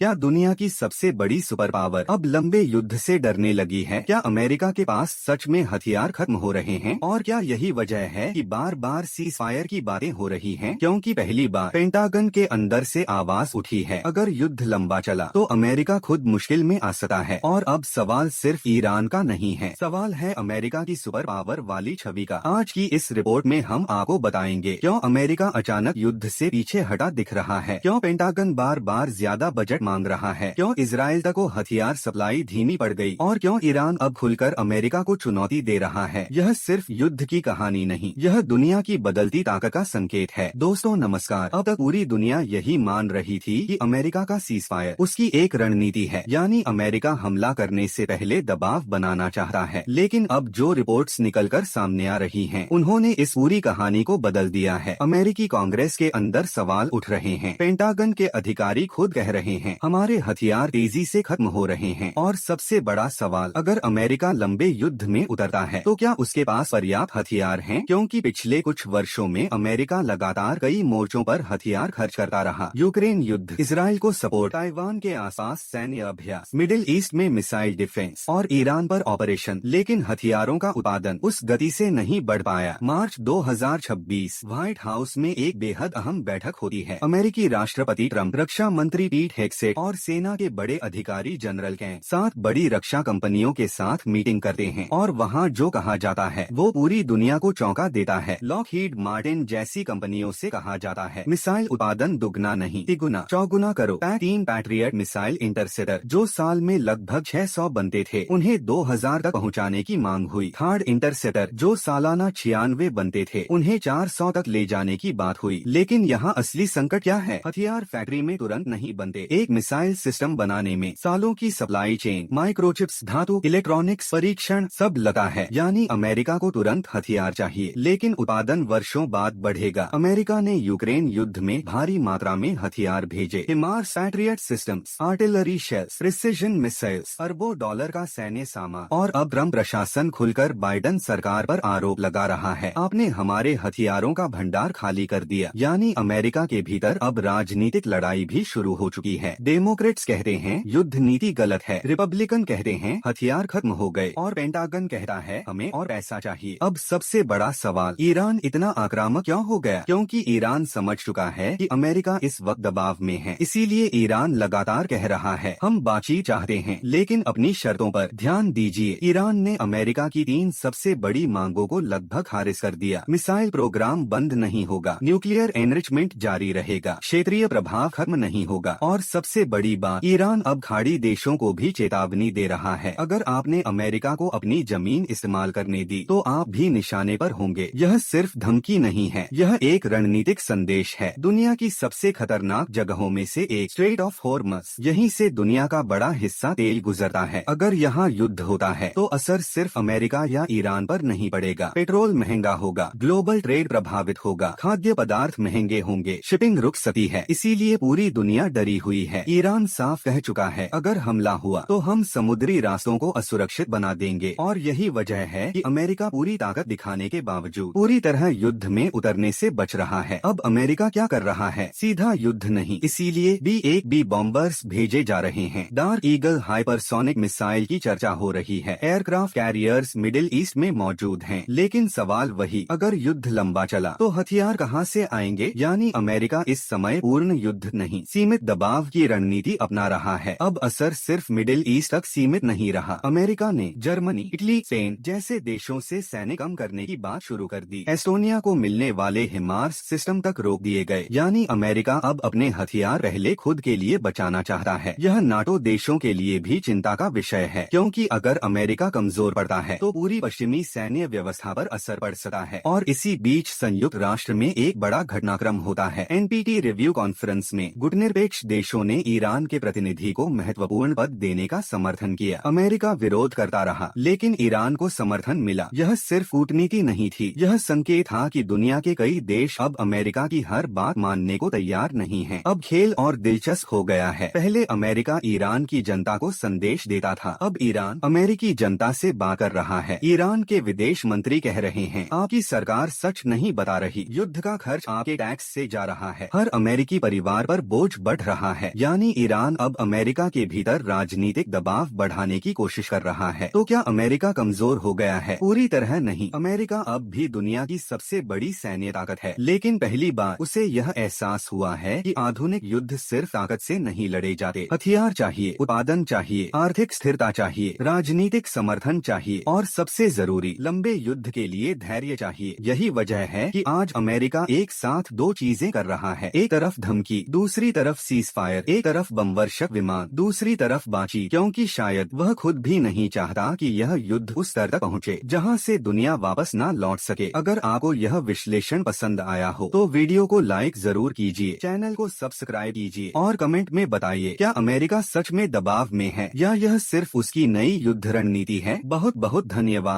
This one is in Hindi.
क्या दुनिया की सबसे बड़ी सुपर पावर अब लंबे युद्ध से डरने लगी है? क्या अमेरिका के पास सच में हथियार खत्म हो रहे हैं? और क्या यही वजह है कि बार बार सीज फायर की बातें हो रही हैं? क्योंकि पहली बार पेंटागन के अंदर से आवाज उठी है, अगर युद्ध लंबा चला तो अमेरिका खुद मुश्किल में आ सकता है। और अब सवाल सिर्फ ईरान का नहीं है, सवाल है अमेरिका की सुपर पावर वाली छवि का। आज की इस रिपोर्ट में हम आपको बताएंगे क्यों अमेरिका अचानक युद्ध से पीछे हटा दिख रहा है, क्यों पेंटागन बार बार ज्यादा बजट मांग रहा है, क्यों इजराइल तक को हथियार सप्लाई धीमी पड़ गई, और क्यों ईरान अब खुलकर अमेरिका को चुनौती दे रहा है। यह सिर्फ युद्ध की कहानी नहीं, यह दुनिया की बदलती ताकत का संकेत है। दोस्तों नमस्कार। अब तक पूरी दुनिया यही मान रही थी कि अमेरिका का सीज फायर उसकी एक रणनीति है, यानी अमेरिका हमला करने से पहले दबाव बनाना चाहता है। लेकिन अब जो रिपोर्ट्स निकलकर सामने आ रही हैं, उन्होंने इस पूरी कहानी को बदल दिया है। अमेरिकी कांग्रेस के अंदर सवाल उठ रहे हैं, पेंटागन के अधिकारी खुद कह रहे हैं हमारे हथियार तेजी से खत्म हो रहे हैं। और सबसे बड़ा सवाल, अगर अमेरिका लंबे युद्ध में उतरता है तो क्या उसके पास पर्याप्त हथियार हैं? क्योंकि पिछले कुछ वर्षों में अमेरिका लगातार कई मोर्चों पर हथियार खर्च करता रहा। यूक्रेन युद्ध, इजराइल को सपोर्ट, ताइवान के आसपास सैन्य अभ्यास, मिडिल ईस्ट में मिसाइल डिफेंस और ईरान पर ऑपरेशन। लेकिन हथियारों का उत्पादन उस गति से नहीं बढ़ पाया। मार्च 2026 व्हाइट हाउस में एक बेहद अहम बैठक होती है। अमेरिकी राष्ट्रपति ट्रंप, रक्षा मंत्री पीट हेग्सेट और सेना के बड़े अधिकारी जनरल के साथ बड़ी रक्षा कंपनियों के साथ मीटिंग करते हैं। और वहाँ जो कहा जाता है वो पूरी दुनिया को चौंका देता है। लॉकहीड मार्टिन जैसी कंपनियों से कहा जाता है मिसाइल उत्पादन दुगना नहीं, तिगुना चौगुना करो। 3 पैट्रियट मिसाइल इंटरसेप्टर जो साल में लगभग 600 बनते थे, उन्हें 2000 तक पहुँचाने की मांग हुई। थर्ड इंटरसेप्टर जो सालाना 96 बनते थे, उन्हें 400 तक ले जाने की बात हुई। लेकिन यहाँ असली संकट क्या है? हथियार फैक्ट्री में तुरंत नहीं बनते। एक मिसाइल सिस्टम बनाने में सालों की सप्लाई चेन, माइक्रोचिप्स, धातु, इलेक्ट्रॉनिक्स, परीक्षण सब लगा है। यानी अमेरिका को तुरंत हथियार चाहिए, लेकिन उत्पादन वर्षों बाद बढ़ेगा। अमेरिका ने यूक्रेन युद्ध में भारी मात्रा में हथियार भेजे, HIMARS, patriot systems, artillery shells, precision missiles, अरबों डॉलर का सैन्य सामान। और अब ट्रंप प्रशासन खुलकर बाइडेन सरकार पर आरोप लगा रहा है, आपने हमारे हथियारों का भंडार खाली कर दिया। यानी अमेरिका के भीतर अब राजनीतिक लड़ाई भी शुरू हो चुकी है। डेमोक्रेट्स कहते हैं युद्ध नीति गलत है, रिपब्लिकन कहते हैं हथियार खत्म हो गए, और पेंटागन कहता है हमें और पैसा चाहिए। अब सबसे बड़ा सवाल, ईरान इतना आक्रामक क्यों हो गया? क्योंकि ईरान समझ चुका है कि अमेरिका इस वक्त दबाव में है। इसीलिए ईरान लगातार कह रहा है हम बातचीत चाहते हैं, लेकिन अपनी शर्तों पर। ध्यान दीजिए, ईरान ने अमेरिका की 3 सबसे बड़ी मांगों को लगभग खारिज कर दिया। मिसाइल प्रोग्राम बंद नहीं होगा, न्यूक्लियर एनरिचमेंट जारी रहेगा, क्षेत्रीय प्रभाव खत्म नहीं होगा, और सबसे बड़ी बात, ईरान अब खाड़ी देशों को भी चेतावनी दे रहा है, अगर आपने अमेरिका को अपनी जमीन इस्तेमाल करने दी तो आप भी निशाने पर होंगे। यह सिर्फ धमकी नहीं है, यह एक रणनीतिक संदेश है। दुनिया की सबसे खतरनाक जगहों में से एक, स्ट्रेट ऑफ हॉर्मज़, यहीं से दुनिया का बड़ा हिस्सा तेल गुजरता है। अगर यहाँ युद्ध होता है तो असर सिर्फ अमेरिका या ईरान पर नहीं पड़ेगा। पेट्रोल महंगा होगा, ग्लोबल ट्रेड प्रभावित होगा, खाद्य पदार्थ महंगे होंगे, शिपिंग रुक सकती है। इसीलिए पूरी दुनिया डरी हुई है। ईरान साफ कह चुका है अगर हमला हुआ तो हम समुद्री रास्तों को असुरक्षित बना देंगे। और यही वजह है कि अमेरिका पूरी ताकत दिखाने के बावजूद पूरी तरह युद्ध में उतरने से बच रहा है। अब अमेरिका क्या कर रहा है? सीधा युद्ध नहीं, इसीलिए B-1B बॉम्बर्स भेजे जा रहे हैं। डार्क ईगल हाइपरसोनिक मिसाइल की चर्चा हो रही है। एयरक्राफ्ट कैरियर्स मिडिल ईस्ट में मौजूद हैं। लेकिन सवाल वही, अगर युद्ध लंबा चला तो हथियार कहां से आएंगे? यानी अमेरिका इस समय पूर्ण युद्ध नहीं, सीमित दबाव की रणनीति अपना रहा है। अब असर सिर्फ मिडिल ईस्ट तक सीमित नहीं रहा। अमेरिका ने जर्मनी, इटली, स्पेन जैसे देशों से सैनिक कम करने की बात शुरू कर दी। एस्टोनिया को मिलने वाले हिमार्स सिस्टम तक रोक दिए गए। यानी अमेरिका अब अपने हथियार पहले खुद के लिए बचाना चाहता है। यह नाटो देशों के लिए भी चिंता का विषय है, क्योंकि अगर अमेरिका कमजोर पड़ता है तो पूरी पश्चिमी सैन्य व्यवस्था पर असर पड़ सकता है। और इसी बीच संयुक्त राष्ट्र में एक बड़ा घटनाक्रम होता है। NPT रिव्यू कॉन्फ्रेंस में गुटनिरपेक्ष देशों ने ईरान के प्रतिनिधि को महत्वपूर्ण पद देने का समर्थन किया। अमेरिका विरोध करता रहा, लेकिन ईरान को समर्थन मिला। यह सिर्फ कूटनीति नहीं थी, यह संकेत था कि दुनिया के कई देश अब अमेरिका की हर बात मानने को तैयार नहीं हैं। अब खेल और दिलचस्प हो गया है। पहले अमेरिका ईरान की जनता को संदेश देता था, अब ईरान अमेरिकी जनता से बात कर रहा है। ईरान के विदेश मंत्री कह रहे हैं आपकी सरकार सच नहीं बता रही, युद्ध का खर्च आपके टैक्स से जा रहा है, हर अमेरिकी परिवार पर बोझ बढ़ रहा है। यानी ईरान अब अमेरिका के भीतर राजनीतिक दबाव बढ़ाने की कोशिश कर रहा है। तो क्या अमेरिका कमजोर हो गया है? पूरी तरह नहीं। अमेरिका अब भी दुनिया की सबसे बड़ी सैन्य ताकत है, लेकिन पहली बार उसे यह एहसास हुआ है कि आधुनिक युद्ध सिर्फ ताकत से नहीं लड़े जाते। हथियार चाहिए, उत्पादन चाहिए, आर्थिक स्थिरता चाहिए, राजनीतिक समर्थन चाहिए और सबसे जरूरी लंबे युद्ध के लिए धैर्य चाहिए। यही वजह है कि आज अमेरिका एक साथ दो चीजें कर रहा है, एक तरफ धमकी, दूसरी तरफ सीज फायर, एक तरफ बमवर्षक विमान, दूसरी तरफ बातचीत, क्योंकि शायद वह खुद भी नहीं चाहता कि यह युद्ध उस स्तर तक पहुंचे जहां से दुनिया वापस ना लौट सके। अगर आपको यह विश्लेषण पसंद आया हो तो वीडियो को लाइक जरूर कीजिए, चैनल को सब्सक्राइब कीजिए और कमेंट में बताइए क्या अमेरिका सच में दबाव में है या यह सिर्फ उसकी नई युद्ध रणनीति है। बहुत बहुत धन्यवाद।